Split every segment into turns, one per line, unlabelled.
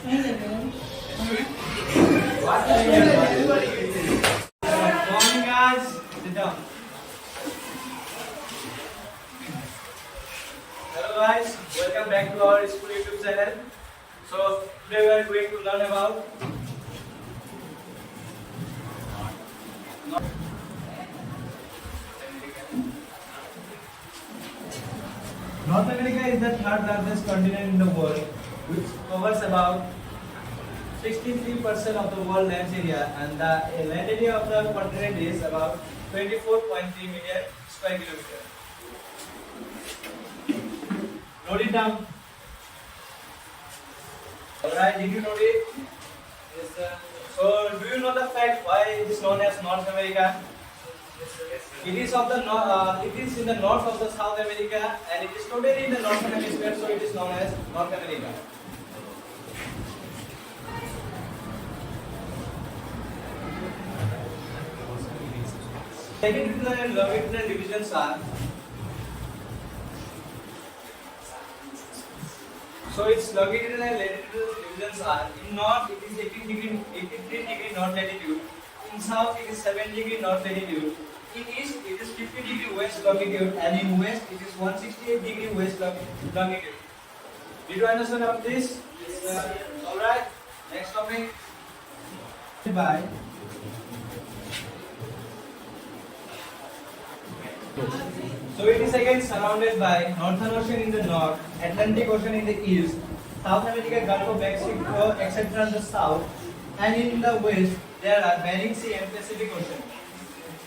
What are you doing? Morning, guys. Sit down. Hello, guys. Welcome back to our school YouTube channel. So today we are going to learn about North America is the third largest continent in the world, which covers about 63% of the world land area, and the land area of the continent is about 24.3 million square kilometers. Note it down. Alright, did you note it? Yes, sir. So, do you know the fact why it is known as North America? It is it is in the north of the South America, and it is totally in the northern hemisphere, so it is known as North America. Latitudinal and longitudinal divisions are. So its longitudinal and latitudinal divisions are: in north it is 83 degree north latitude, in south it is 7 degree north latitude, in east it is 50 degree west longitude, and in west it is 168 degree west longitude. Did you understand about this? Yes, sir. Alright, next topic. By So it is again surrounded by Northern Ocean in the north, Atlantic Ocean in the east, South America, Gulf of Mexico, etc. in the south, and in the west there are Bering Sea and Pacific Ocean.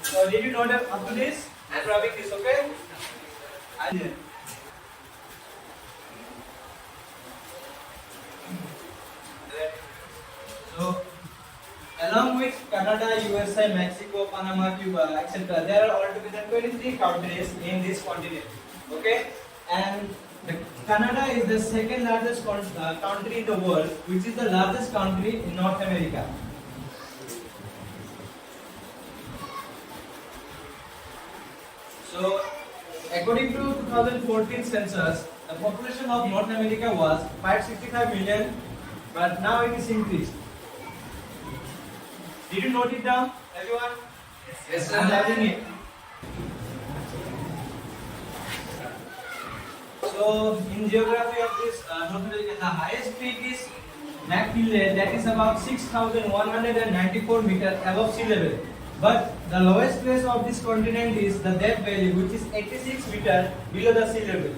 So did you note up to this? I'm rubbing this, okay? And so along with Canada, USA, Mexico, Panama, Cuba, etc., there are altogether 23 countries in this continent. Okay, and Canada is the second largest country in the world, which is the largest country in North America. So, according to 2014 census, the population of North America was 565 million, but now it is increased. Did you note it down, everyone? Yes, sir. I'm writing it. So, in geography of this North America, the highest peak is McKinley, that is about 6,194 meters above sea level. But the lowest place of this continent is the Death Valley, which is 86 meters below the sea level.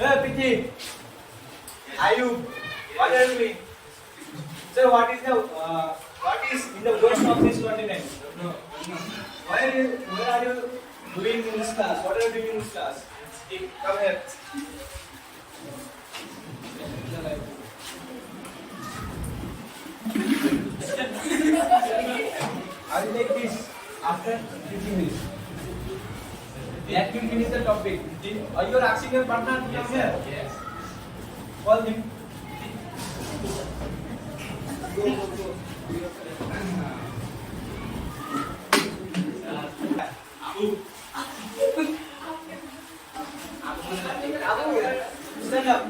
Hey, Piti, Ayub, what are you doing? So, what is in the west of this continent? No. Where are you doing in this class? What are you doing in this class? Come here. I will take this after teaching this. Let him finish the topic. Are you asking your partner to come here? Yes. Call him. Go. Stand up.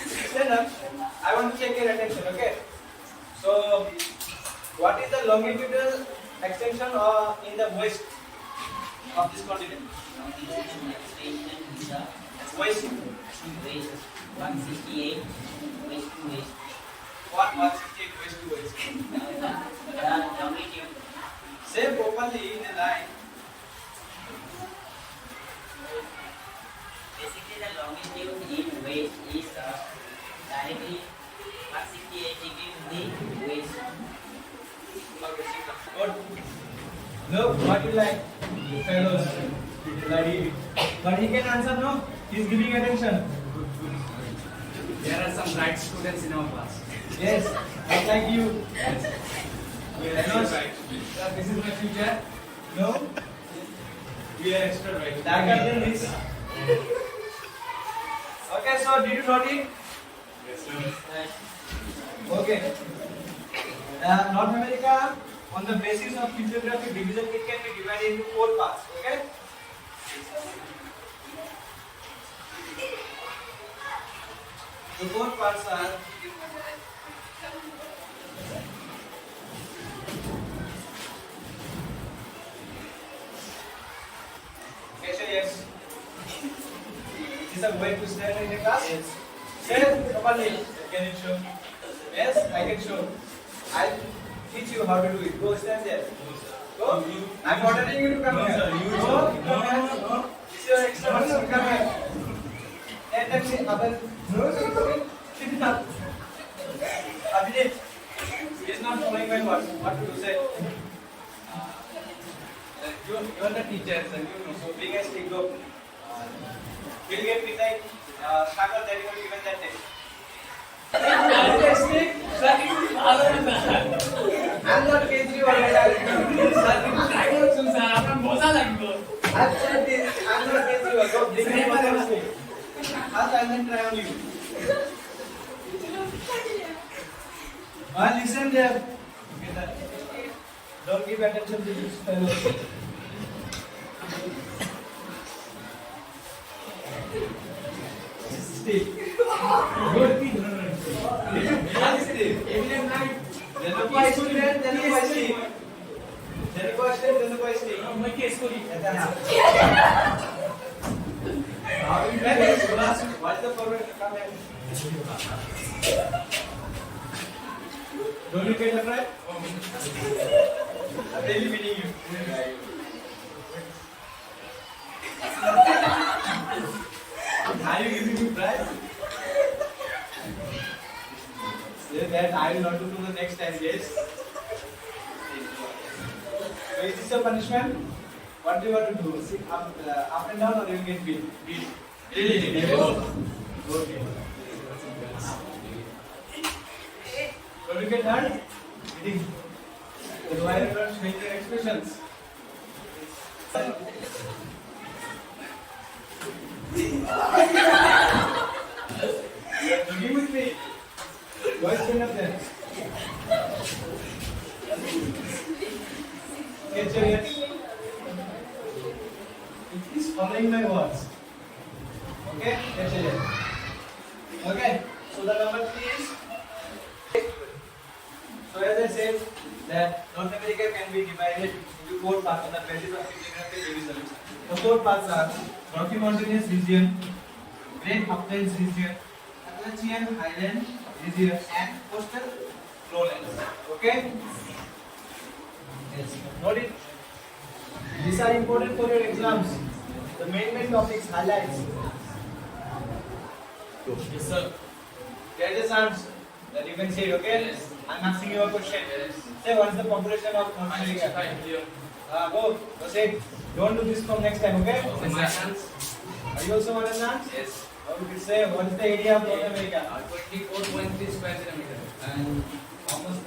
Stand up. I want to take your attention, okay? So, what is the longitudinal extension in the west of this continent? West.
168 west to west.
What 168 west to west?
Longitude.
Say properly in a line.
Basically, the longitude in west is directly 168 degree to the west.
Okay, sit down. Good. Look, what you like, fellows? Bloody. But he can answer no. He's giving attention.
There are some bright students in our class.
Yes, just like you.
Yes.
Fellows,
Right.
this is my future. No,
We are extra right.
darker than this. Okay, so did you note it?
Yes, sir.
Okay. North America, on the basis of physiographic division, it can be divided into 4 parts. Okay. The core parts are yes. Is a way to stand in the class? Yes. Stand properly. Can you show? Yes, I can show. I'll teach you how to do it. Go stand there. Go. I'm ordering you to come here. You go. Come here. This is your extra person. Come here. And then say, no. Sit up. Abhijit is not following my words. What to do? Say. You are the teacher, sir. You know. So bring a stick. Go. We'll get with like Sagar that you have given that day. I'm not Kejriwal. I'm not Kejriwal. Go bring me one stick. I'll then try on you. Listen there. Don't give attention to this fellow. Stick. Good. Then the question, then the question. Then the question, then the question. My case for it. What's the forward? Come here. Don't you get the prize? I'm really winning you. Are you giving me prize? Say that I will not do the next time, yes? So is this a punishment? What do you want to do? Sit up and down or you will get beat? Beat. Really? Okay. Don't you get hurt? Eating. Then why you don't make your expressions? You are joking with me. Why stand up there? Get your ears. It is following my words. Okay? Get your ears. Okay? So the number 3 is. So as I said that North America can be divided into 4 parts on the basis of geographic division. The 4 parts are Rocky Mountainous region, Great Uplands region, Appalachian Highland region, and coastal lowlands. Okay? Yes. Note it. These are important for your exams. The main topics highlights. Yes, sir. Get the arms that you can say. Okay? Yes. I'm asking you a question. Yes. Say what is the population of North America? Go say. Don't do this from next time, okay?
Yes,
are you also want to dance?
yes.
Or you can say what is the area of North America?
24.3 square kilometers.
And almost.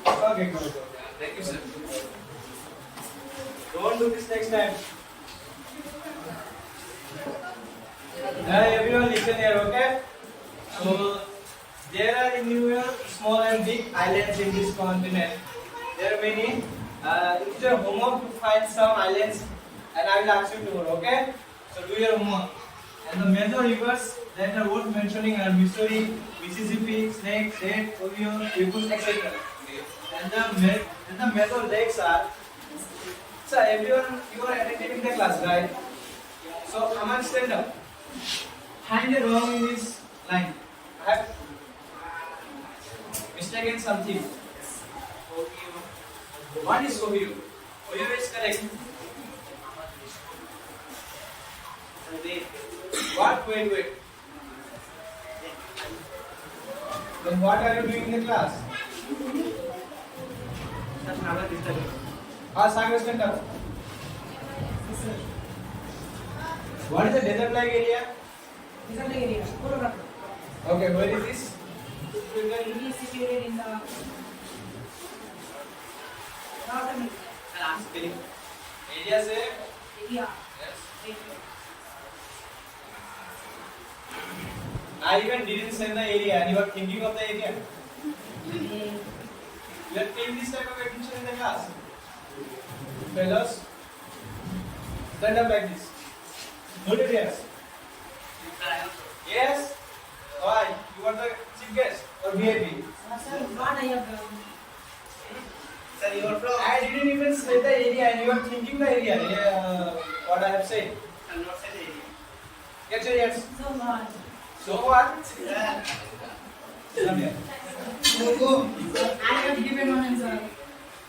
Okay, good.
Thank you, sir.
Don't do this next time. Everyone listen here, okay? So there are in New York small and big islands in this continent. There are many. It's your homework to find some islands, and I will ask you tomorrow, okay? So do your homework. And the major rivers that are worth mentioning are Missouri, Mississippi, Snake, Red, Ohio, Yukon, etc. And the major lakes are. So everyone, you are attending the class, right? So come on, stand up. Find a wrong in this line. I have mistaken something. What is Ohio? Ohio is correct. What? Wait. Then what are you doing in the class? Sagar, stand up. What is the desert-like area?
Desert area, Colorado.
Okay, where is this?
It is situated in the North America
Area say?
area.
Yes. I even didn't say the area, and you are thinking of the area. You are paying this type of attention in the class. Fellows, stand up like this. Note it, yes. Yes. Why? You are the chief guest or VIP?
Sir, what I have done?
Sir, you are from?
I didn't even say the area and you are thinking the area. What I have said.
I'm not saying area.
Get your ears.
So what?
So what? Come here.
I have given one answer.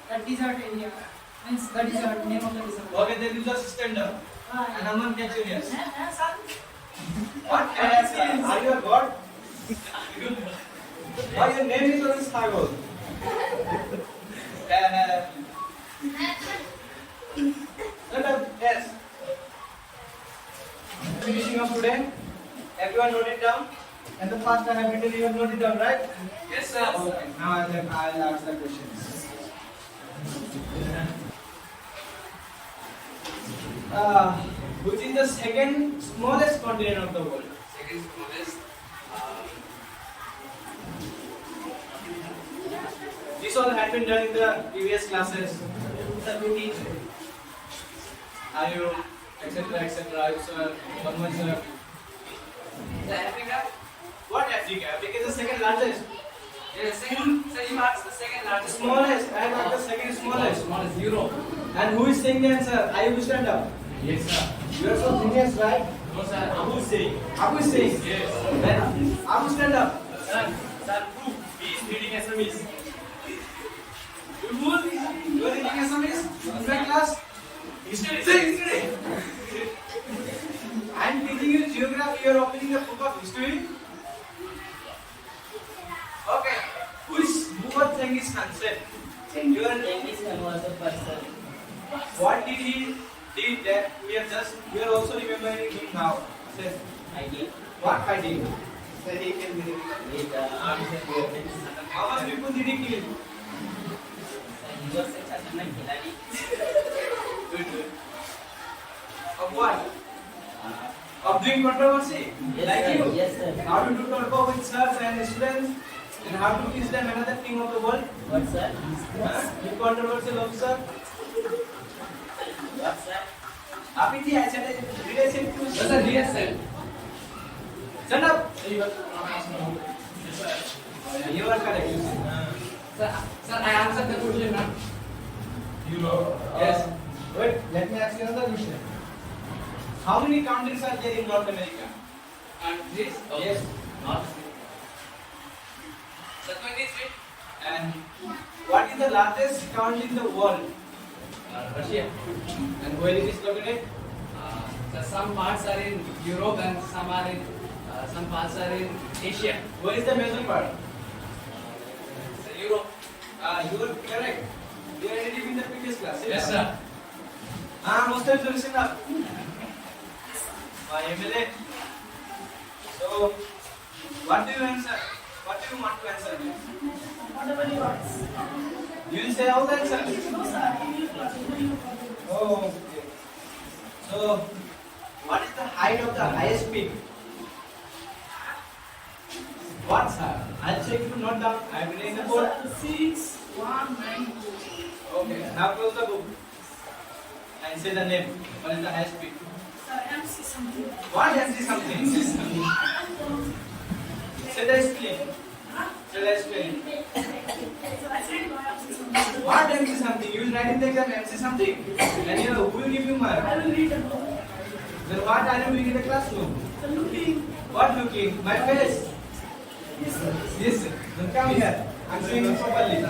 The desert area. Means the desert, name of the desert.
Okay, then you just stand up. And Aman, get your ears.
Sir,
What? Are you a god? Why your name is on Sago? Stand up. Yes. Finishing up today. Everyone note it down. And the first I have written, you have noted down, right?
Yes, sir.
Okay. Now I'll ask the questions. Which is the second smallest continent of the world?
Second smallest.
This all had been done in the previous classes. Are you etc. etc. Are you sir? One more sir.
The Africa.
What Africa? Africa is the second largest.
Yes, second. Sir, you asked the second largest.
Smallest. I have asked the second smallest.
Smallest. Europe.
And who is saying the answer? Are you stand up?
Yes, sir.
You are so genius, right?
No, sir. Abu is saying.
Abu is saying.
Yes.
Then Abu stand up.
Sir, proof. He is reading SMEs.
You are reading SMEs? In my class?
History.
I am teaching you geography. You are opening the book of history. Okay. Who was Genghis Khan? Say. You are.
Genghis Khan was a person.
What did he did that we are also remembering him now? Say.
I did.
What fighting?
Sir, he can be with arms and weapons.
How much people did he kill?
He was a Khatana Khiladi.
Of what? Of doing controversy?
Yes,
Like
sir.
you?
Yes, sir.
How to do talk with sirs and students? And how to teach them another king of the world?
What, sir?
You controversial officer?
What, sir?
Api ji, I said leadership to
Yes, sir. Yes, sir.
stand up.
Yes, sir.
You are correct.
Sir, I answered the question now.
Yes. Wait, let me ask you another question. How many countries are there in North America?
And this?
Yes.
Not. Sir, 23.
And what is the largest country in the world?
Russia.
And where it is located?
So some parts are in Europe and some parts are in Asia.
Where is the major part?
So Europe.
You are correct. You are already in the previous class.
Yes, sir.
Most of you listen up. My MLA. So, what do you answer? What do you want to answer?
whatever you want.
You will say all the answers.
No, sir.
Oh, okay. So, what is the height of the highest peak? What, sir? I'll check you note down. I will in the board.
6192.
Okay. Now close the book and say the name. What is the highest peak?
Sir, MC something.
What MC something? Say the spelling. Say the spelling.
So I said no, MC something.
What MC something? You will write in the exam MC something. And you know, who will give you mark?
I will read the book.
Then what are you doing in the classroom?
So looking.
What looking? My face.
Yes, sir.
Yes. Then come here. I'm doing it properly.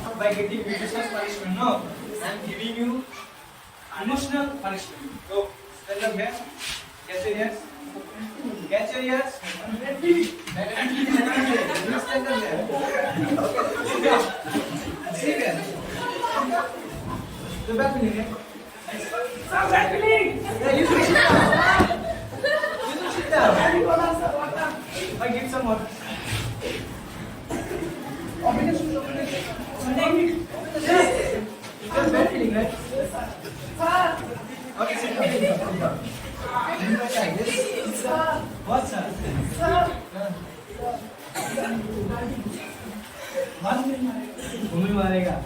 Not by getting vicious punishment. No. I'm giving you emotional punishment. So stand up here. Catch your ears. Catch your ears. You stand up here. Okay. Sit here. The back knee.
Stop happening.
Yeah, you should sit down. You should sit down. I give some more. Open the shoes. Open the shoes. Yes. You got bad feeling, right? Okay, sit down. What, sir? What? Whom मारेगा?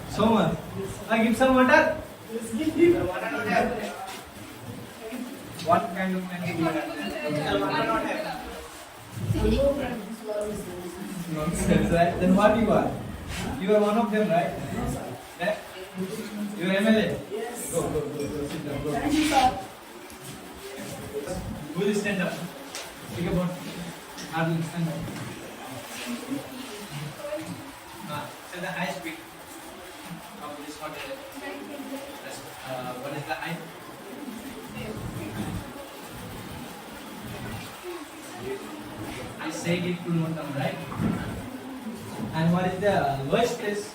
So much. I give some water. Water not there. kind of man do you have? Why not have? Nonsense, right? Then what you are? You are one of them, right? Right? You are MLA?
Yes.
Go, sit down, go.
Thank you, sir.
Who will stand up? Think about Arjun, stand up. Say the high speed of this hotel. What is the height? I said it to note down, right? And what is the lowest place?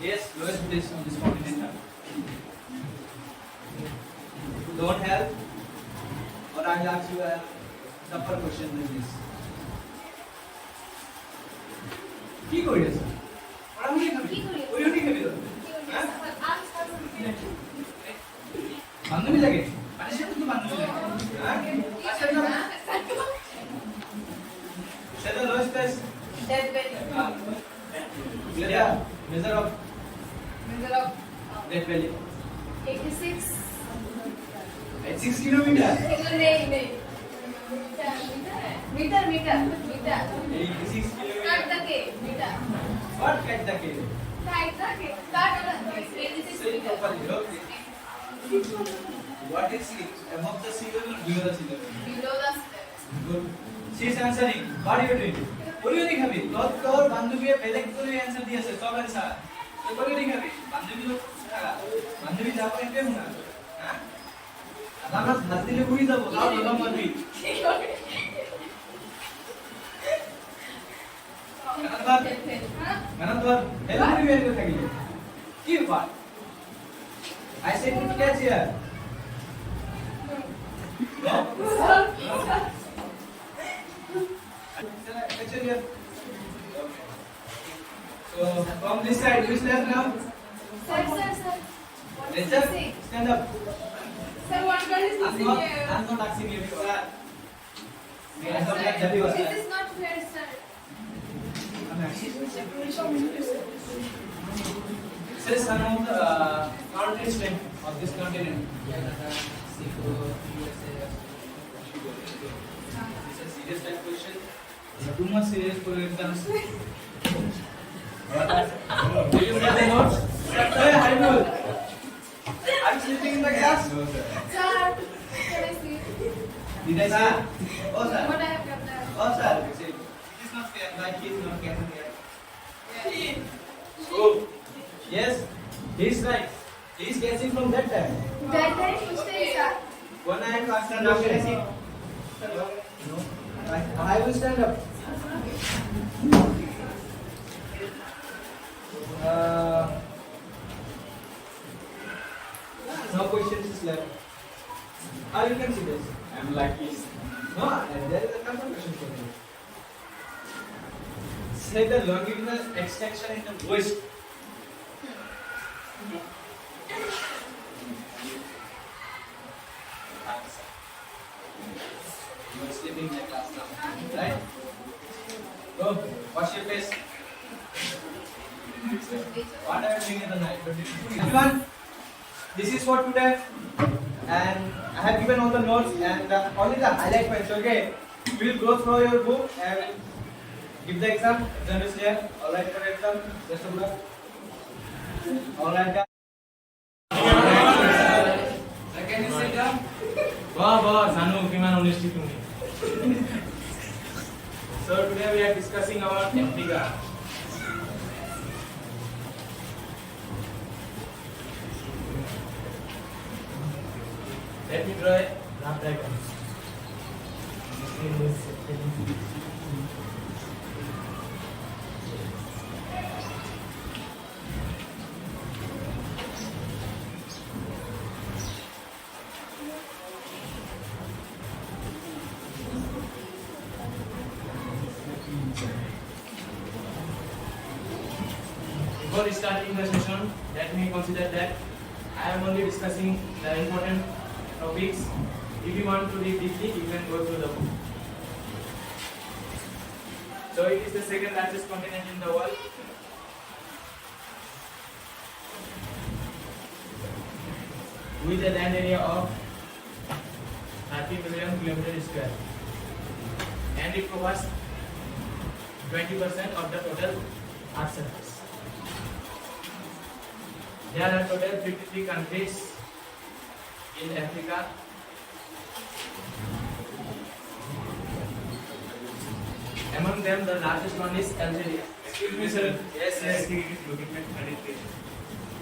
Yes, lowest place on this continent. Don't help, or I'll ask you a tougher question than this. কি কৰি আছা? পঢ়াশুনি খাবি? পঢ়াশুনি খাবি তই? হ্যাঁ? বান্ধবী লাগে? পানিছে তো বান্ধবী লাগে? হ্যাঁ? আচ্ছা না। সেটা lowest place. Yeah, measure of Death Valley.
86
At 6 kilometer.
नहीं मीटर
86
काट
kilometer.
के metre
What cat the cave?
काट 86
Say it
metre
properly, okay. What is it? Above the sea level or below the sea level?
below the
Good. She is answering. What are you doing? পরিবেশিক খাবি তোর বান্ধবী বেলেগ করে answer দিয়েছে সব answer তো পরিবেশিক খাবি বান্ধবী লোক বান্ধবী যা করে কেউ না হ্যাঁ আমরা হাত দিলে বুঝি যাবো তাও লম্বা মারবি গানা তোর হেলা করে বের করে থাকিলে কি ব্যাপার I said to catch here no Actually, okay. So from this side, which left now?
sir
Richard, stand up.
sir what girl is
I'm not asking you because I'm not that happy was
this is not fair sir
I'm asking. Say some of the countries of this continent.
Canada, Mexico, USA.
It's a serious type question. Too much serious for exams. Do you get the notes? Hey, Haibul. Are you sleeping in the class?
sir can I see
Did I say? Oh, sir.
what I have got there
Oh, sir. It is not fair. Like he is not getting here. Oh, yes. He is right. He is guessing from that time.
that time which time sir
One I have answer now. Can I see? No. I will stand up. No questions is left. How you can see this?
I'm lucky.
No, there is a couple question for you. Say the longitudinal extension in the west. You are sleeping in the class now, right? Go, wash your face. What are you doing in the night? Everyone, this is for today, and I have given all the notes and only the highlight points. Okay, we will go through your book and give the exam. Exam is here. All right for exam. Best of luck. All right.
Can you sit down?
Wow, Sanu, kiman honesty to me. So today we are discussing about Africa. Let me draw a graph diagram. Before starting the session, let me consider that I am only discussing the important topics. If you want to read deeply, you can go through the book. So it is the second largest continent in the world. With a land area of 30 million kilometers square, and it covers 20% of the total Earth surface. There are total 53 countries in Africa. Among them, the largest one is Algeria.
Excuse me, sir.
Yes,
I
yes.
think it is looking like 33.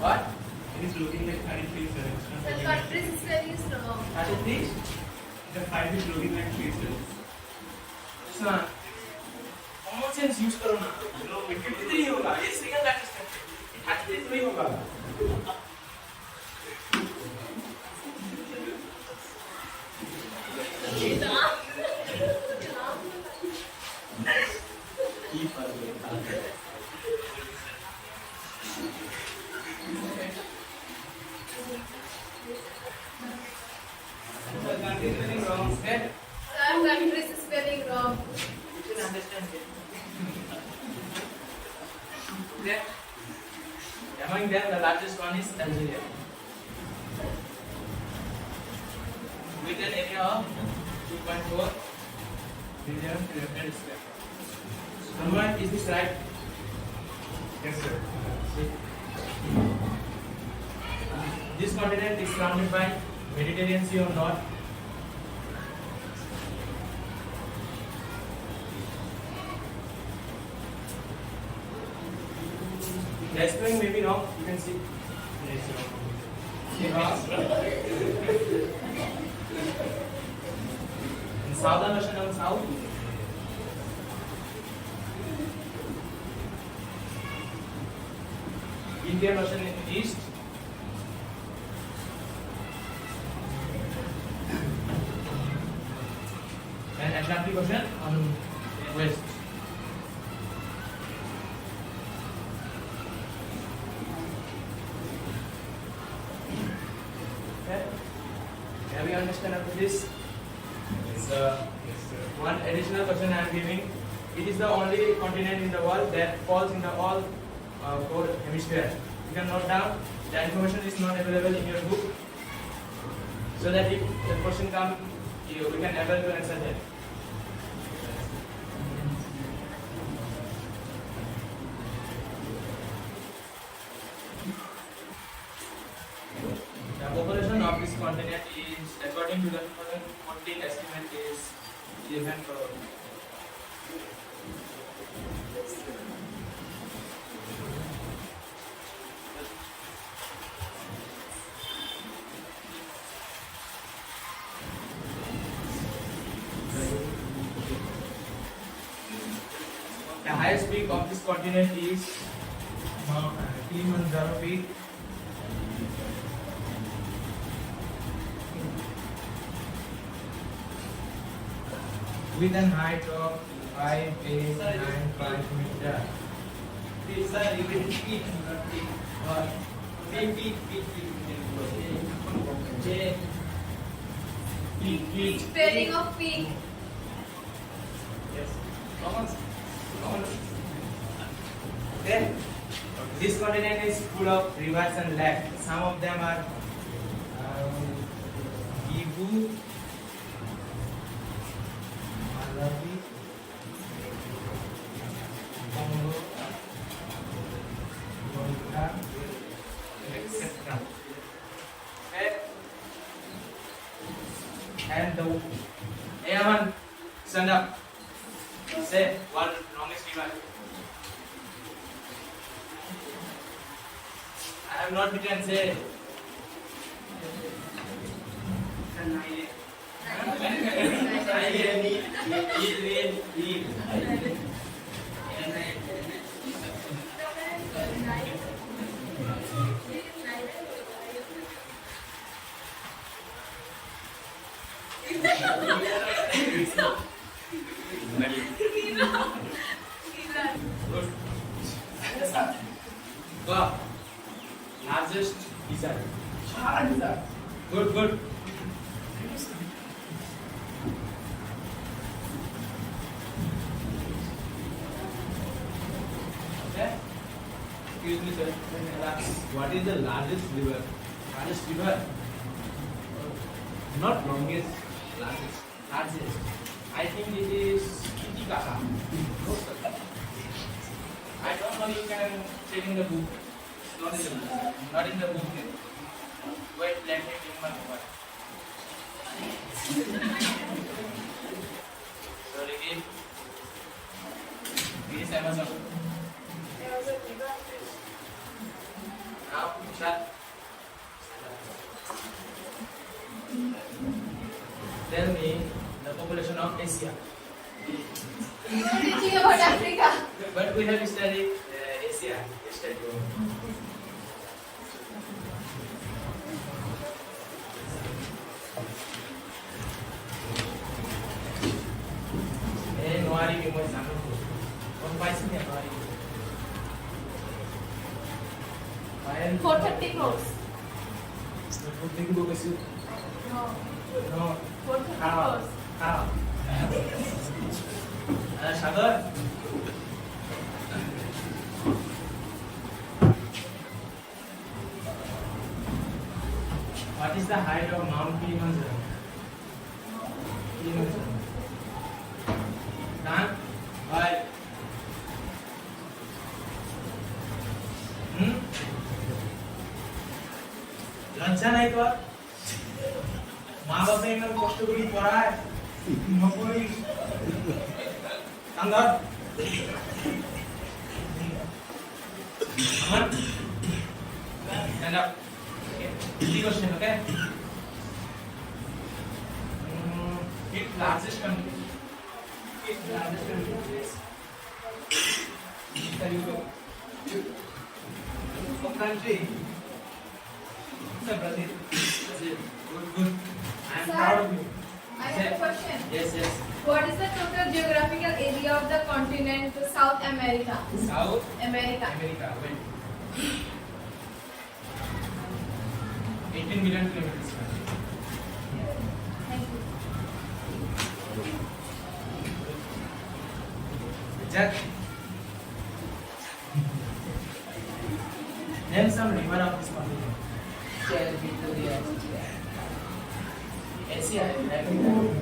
What?
It is looking like 33, sir. It's not
The
looking
country
like-
system is wrong.
33?
The 5 is looking like 3, sir.
सुना common sense use करो ना
No, it is
53 होगा ये second largest country 33 होगा The country is spelling wrong. Okay?
Some countries is spelling wrong.
You can understand it. Okay? Among them, the largest one is Algeria, with an area of 2.4 million kilometers square. Number, is this right?
Yes, sir.
This continent is surrounded by Mediterranean Sea on north, the spelling may be wrong, you can see.
Yes, sir.
In southern ocean on south, Indian Ocean in east, and Atlantic Ocean on west. Okay. Have you understand about this?
Yes,
The
Yes, sir.
one additional question I am giving. It is the only continent in the world that falls in the all four hemispheres. You can note down. The information is not available in your book, so that if the question comes, we can able to answer that. The population of this continent is, according to the 2014 estimate, is 11 crore. The highest peak of this continent is Mount Kilimanjaro peak. With an height of 5,895 meters.
Sir, you will repeat, not repeat.
Or
Repeat.
Spelling of peak.
yes, common. Then this continent is full of rivers and lakes. Some of them are Kivu, Malawi, Congo, Volta, etc. Okay. And the Aman, stand up. Say one longest river. I have not written. Say. Good. Go. Largest desert. Good. Okay. Excuse me, sir. Relax.
What is the largest river?
Largest river.
Not longest.
Largest. I think it is Titicaca. I don't know. You can check in the book. It's not in the book. Not in the book. Wait, let me bring my mobile. So again, it is Amazon. Now, start. Tell me the population of Asia.
You are teaching about Africa.
But we have studied Asia yesterday. Noari ni mo example ko. Kung paisa niya Noari.
430 crores.
Think book is
No.
no.
430
How?
crores.
How? Sagar. What is the height of Mount Kilimanjaro? Kilimanjaro. Done? Why? লজ্জা নাই তোর মা বাবা এমন কষ্ট করে পড়ায় নকরি কান্দর আমার stand up okay easy question okay it largest country yes there you go what country Brazil. Good. I am
Sir,
proud of you.
I have a question.
Yes.
What is the total geographical area of the continent South America?
South
America.
America. Well, 18 million kilometers.
Thank you.
Jack. Name some river of this continent. Victoria. Asia, right? Victoria.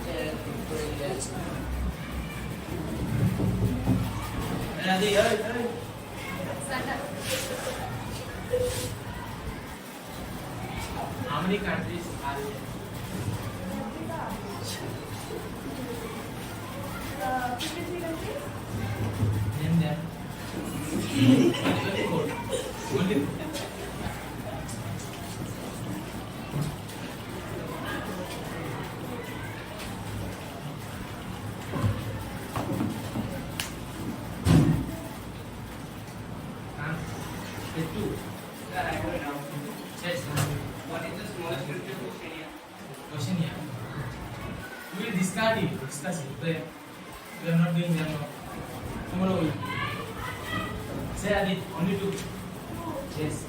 Hey.
Stand up.
How many countries are there?
53 countries.
Name them. Only what is the smallest country of Oceania? Oceania. We will discard it. Discuss it. We are not doing them now. Tomorrow we will. Say Adit, only two. Yes.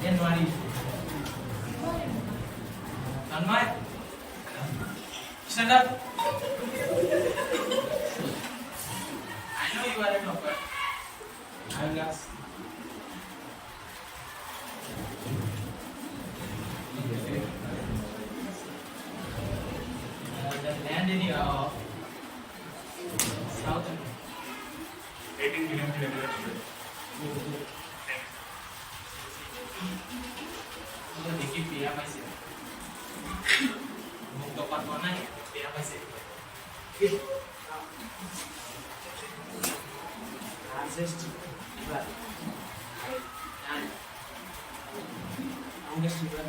January. Tanmay. Stand up. I know you are a topper. I will ask. The land area of South America.
18 million kilometers.
Sudah dikit ya Mas ya. Mau tepat mana ya Mas ya. Largest river. And longest river.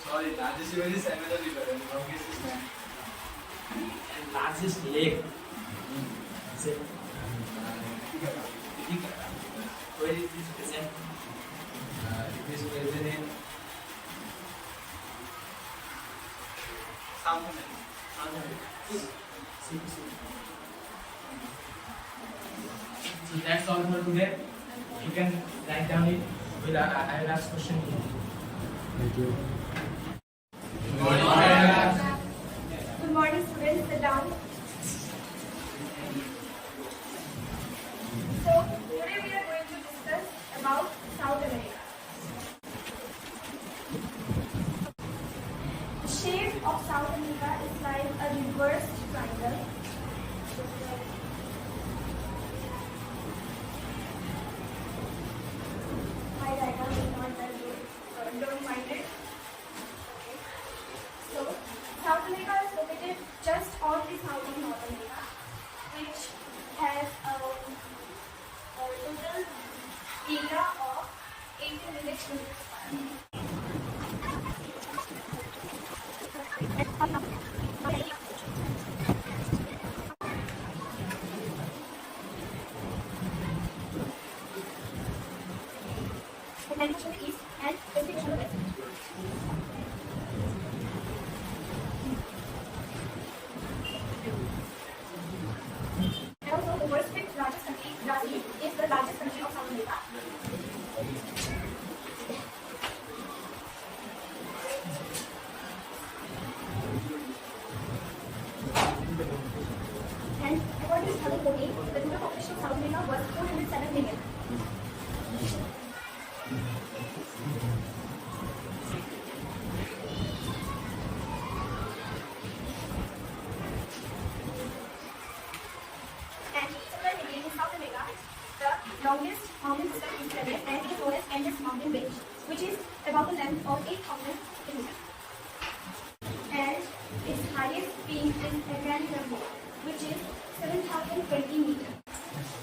Sorry, largest river is Amazon river and longest is Nile.
And largest lake. Say. Where is this present?
It is present in South America.
So that's all for today. You can write down it. I will ask question.
Thank you.
Good morning, students. Sit down. So today we are going to discuss about South America.
of South America is like a reversed triangle. My diagram is not that good, so don't mind it. So, South America is located just on the south of North America, which has a total area of 80 million square Atlantic Ocean east and Pacific Ocean west. And also the world's fifth largest country, Brazil, is the largest country of South America. And according to 2014, the total population of South America was 407 million. And similarly, in South America, the longest mountain system is Everest, and it is known as Andes Mountain Range, which is about the length of 8,000 kilometers. And its highest peak is Aconcagua, which is 7,020 meters.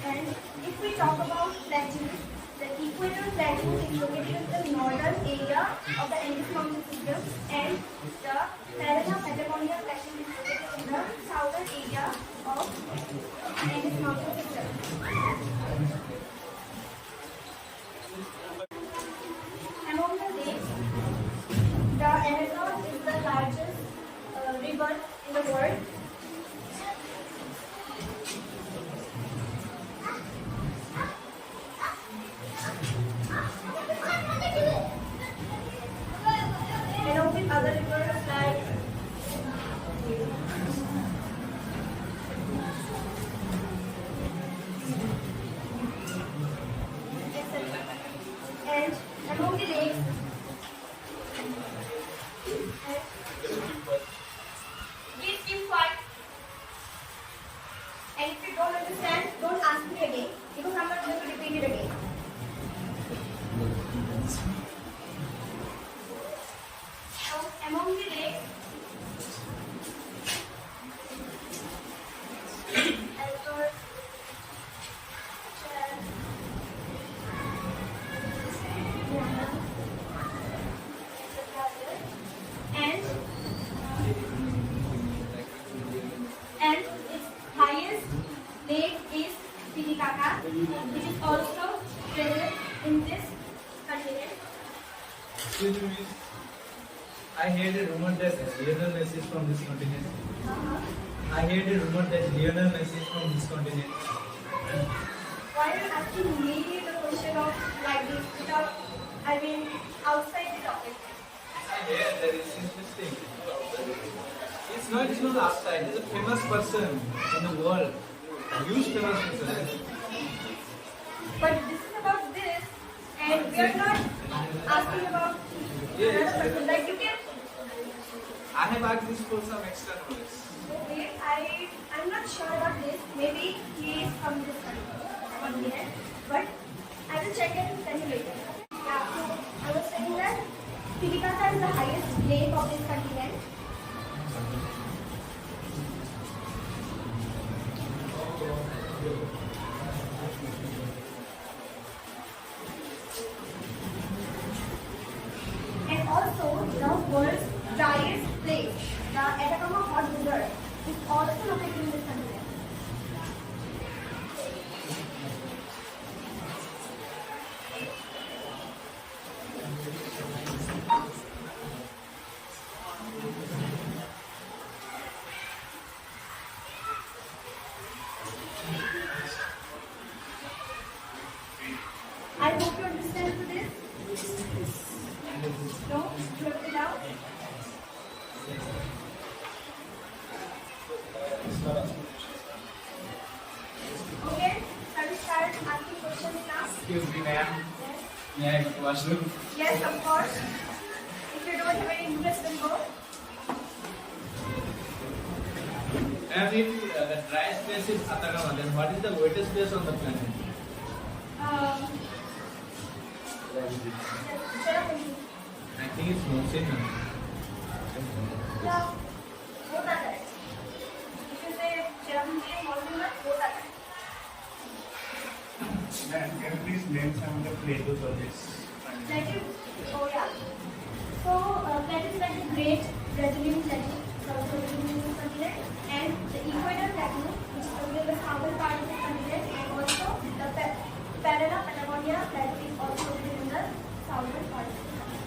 And if we talk about plateaus, the equatorial plateau is located in the northern area of the Andes Mountain system, and the Parana Patagonia plateau is located in the southern area of Andes Mountain system. Among the lakes, the Amazon is the largest river in the world. Along with other rivers like etc. And among the lakes, please keep quiet. And if you don't understand, don't ask me again, because I'm not going to repeat it again. So, among the lakes, Albert, Shell, Diana, etc. And its highest lake is Titicaca, which is also present in this continent.
Excuse me, miss. I heard a rumor that Lionel Messi is from this continent. I heard a rumor that Lionel Messi is from this continent.
Why are you asking me the question of like this without, outside the topic?
I heard that it's interesting. It's not outside. He's a famous person in the world. A huge famous person.
But this is about this, and we are not asking about another person. Like you can.
I have asked this for some extra knowledge.
Okay, I'm not sure about this. Maybe he is from this continent, but I will check and tell you later. Yeah, so I was saying that Titicaca is the highest lake of this continent. And also the world's driest place, the Atacama Hot Desert, is also located in this continent. I hope you understand this. No? You have it out? Okay, shall we start asking questions now?
Excuse me, ma'am.
Yes.
May I go to washroom?
Yes, of course. If you don't have any interest, then go.
And if the dry space is Atacama, then what is the wettest place on the planet? I think it's Monsignor.
Yeah, both are correct. If you say Cherrapunji and Monsignor, both are correct.
And can you please name some of the plateaus of this?
Plateau? Oh yeah. So plateau is like the Great Brazilian Plateau, South Brazilian continent, and the Equator Plateau, which is located in the southern part of the continent, and also the Parana Patagonia Plateau is also located in the southern part of the continent.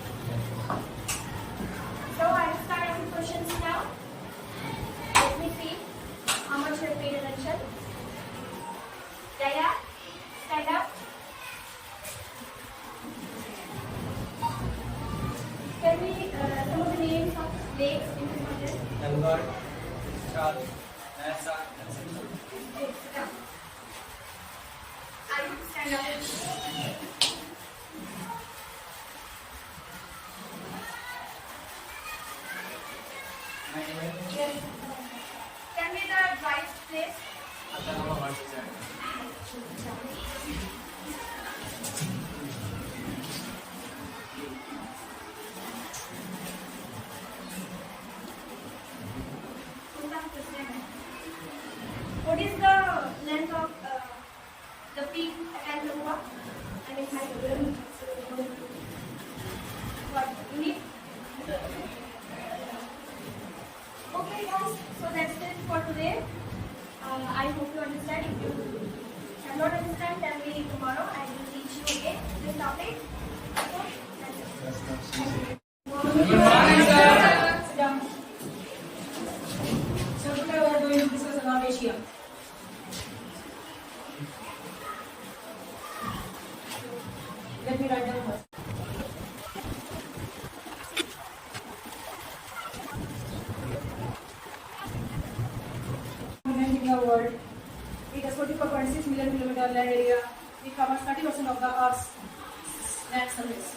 So I will start asking questions now. Let me see how much you have paid attention. Jaya, stand up. Tell me some of the names of lakes in the mountain.
Albert, Charles, Nasa,
Okay, sit down. I will stand up. Yes. Tell me the driest place.
Atacama, what is that?
What is the length of the peak at Alcalá? I mean, what? Unique? Okay, guys. So that's it for today. I hope you understand. If you cannot understand, tell me tomorrow. I will teach you again this topic. Okay? That's it.
Good morning, sir. Sit down. So today we are going to discuss about Asia. Let me write down first. In the world, it has 44.6 million kilometer land area. It covers 30% of the Earth's land surface.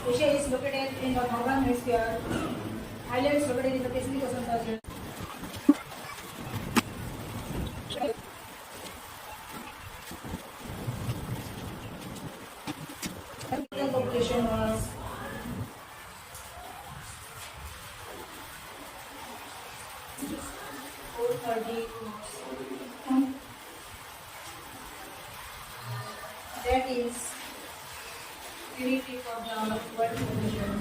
Asia is located in the northern hemisphere. Ireland is located in the Pacific Ocean region. The population was 430. That is unity for the world population.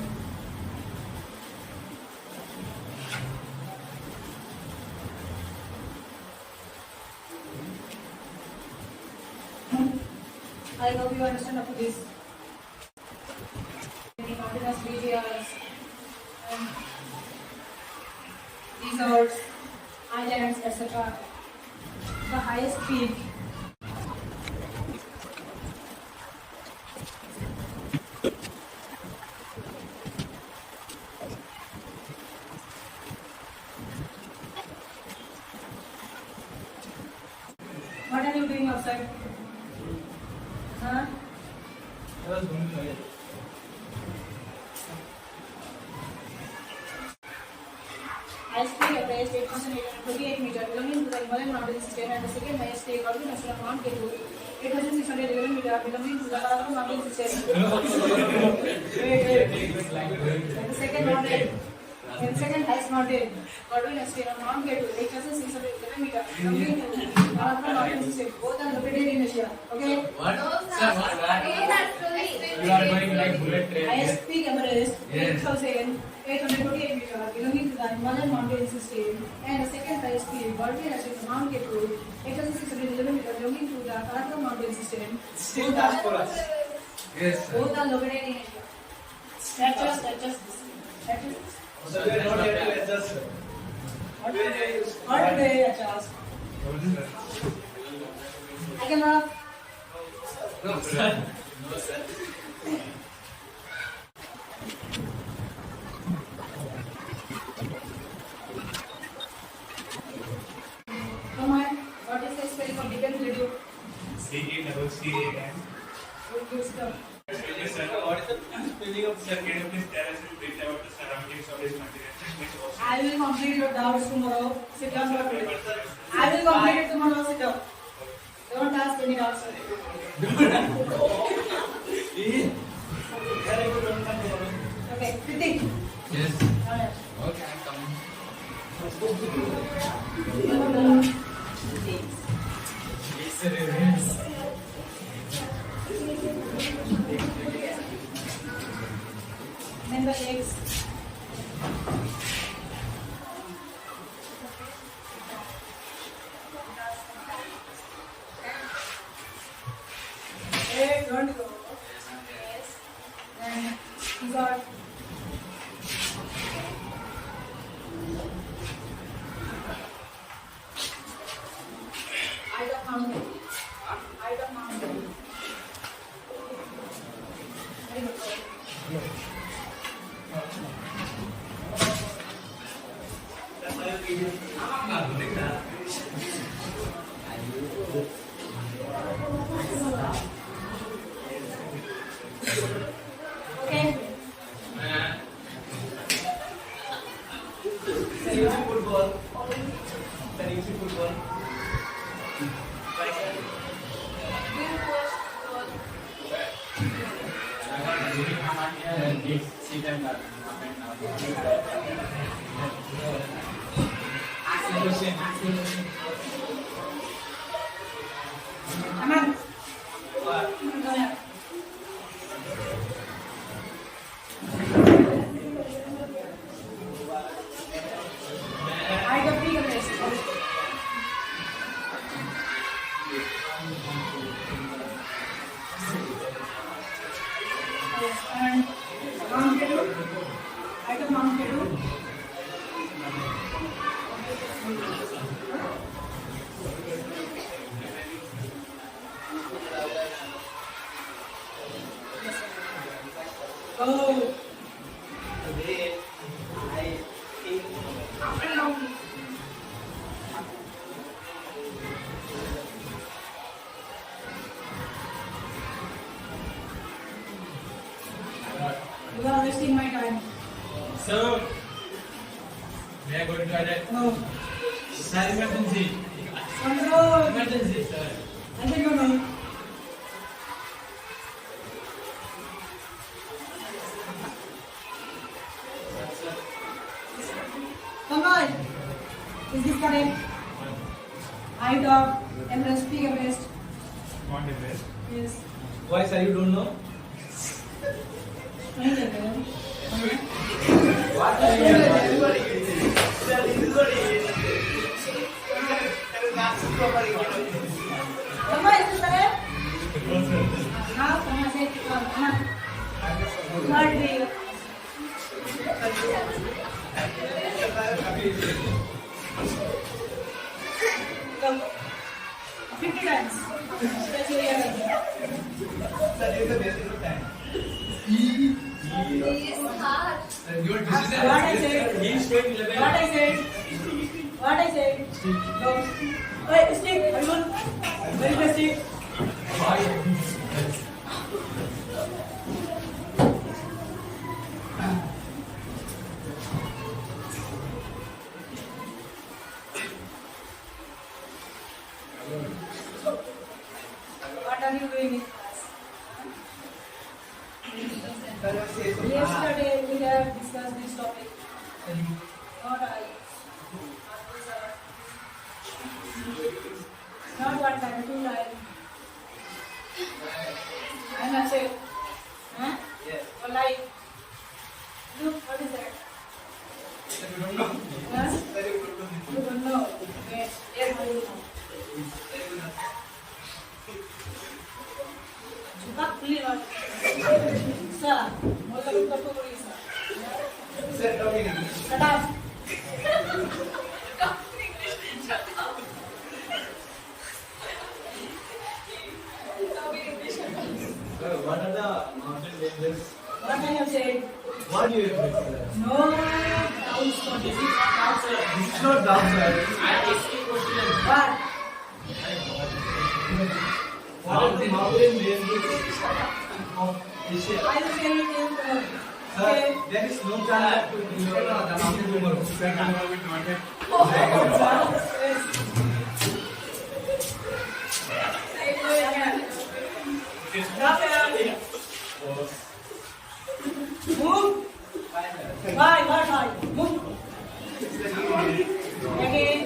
I hope you understand up to this. Many mountainous areas, deserts, islands, etc. The highest peak What are you doing outside? Huh?
I was going to toilet.
Highest peak of the highest 8,828 meters belonging to the Himalayan mountain system, and the second highest peak of the national Mount Ketu, 8,611 meters belonging to the Karakoram mountain system. Wait. And the second mountain, and the second highest mountain, Godwin Estate on Mount Ketu, 8,611 meters belonging to the Karakoram mountain system. Both are located in Asia. Okay.
What? Sir, what? You are going like bullet train.
Highest peak Everest, 8,828 meters belonging to the Himalayan mountain system, and the second highest peak, Godwin Estate on Mount Ketu, 8,611 meters belonging to the Karakoram mountain system.
Still ask for us.
Yes, sir.
Both are located in Asia. Statues.
So we are not here to adjust.
What do they adjust? I can run.
No, sir. No, sir.
Come on. What is the spelling of Deccan Plateau?
CACCAN.
Good stuff.
Yes, sir.
What is the spelling of
Sir, can you please tell us a bit about the surroundings of this continent? Which ocean?
I will complete your doubts tomorrow. Sit down for a minute. I will complete it tomorrow. Sit down. Don't ask any doubts. Okay, Kritik.
Yes.
Alright.
Okay, I'm coming. Yes, sir. Yes.
Number 6. Hey, don't go. Yes. And you got item mountain. Item mountain. Very good. Okay.
Football. Football.
Aman. I got big arrest. Yes, and Mount Kedu. I got Mount Kedu. Oh.
Today, I think
You are wasting my time.
So, we are going to add
No.
sir, emergency.
Control.
Emergency, sir.
I think you know. Come on. Is this correct? Height of Everest, peak Everest.
Mount Everest.
Yes.
why sir you don't know?
Explain it, man.
What are you doing? Sir, this is what it is.
Come on, is this correct? Now, come on, say it. Come on. Third wheel. Come. 50 times. Especially
Sir, this is the basic time.
It's hard.
Your decision.
What I said.
He is showing level.
What I said. What I said. Go. Wait, stick. Everyone. Where is the stick? What are you doing in class? Yesterday we have discussed this topic. Not I. Not one time, 2 times. And that's it. Huh?
Yes.
Or like, look, what is that?
Sir, you don't know.
Huh?
Sir, you don't know.
You don't know. Okay. Yes, I will know. Suka beli lah. Sa, mau tak buka apa beli sa?
Sir, talking English.
Shut up.
Sir, what are the mountain ranges?
What I have said.
What do you expect, sir?
No doubts for this.
This is not down, sir.
What?
What are the mountain ranges of Asia?
I will tell you
Sir, there is no chance to discover the mountain tomorrow.
Move. Bye. Move. Again.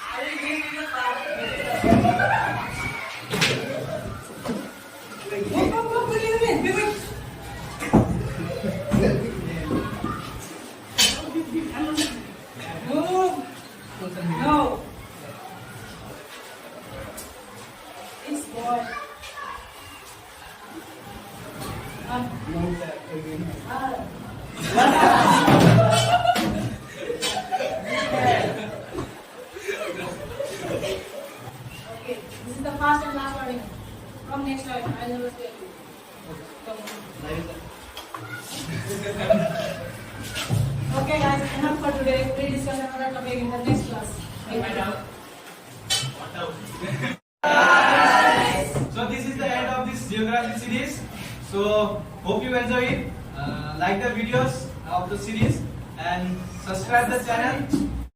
I will give you the card. Move. What do you mean? Give it. Move. No. This boy. Okay, this is the first and last warning. From next time, I'll never tell you. Come on. Okay, guys, enough for today. We'll discuss another topic in the next class. Thank you.
So this is the end of this geography series. So hope you enjoy it. Like the videos of the series and subscribe the channel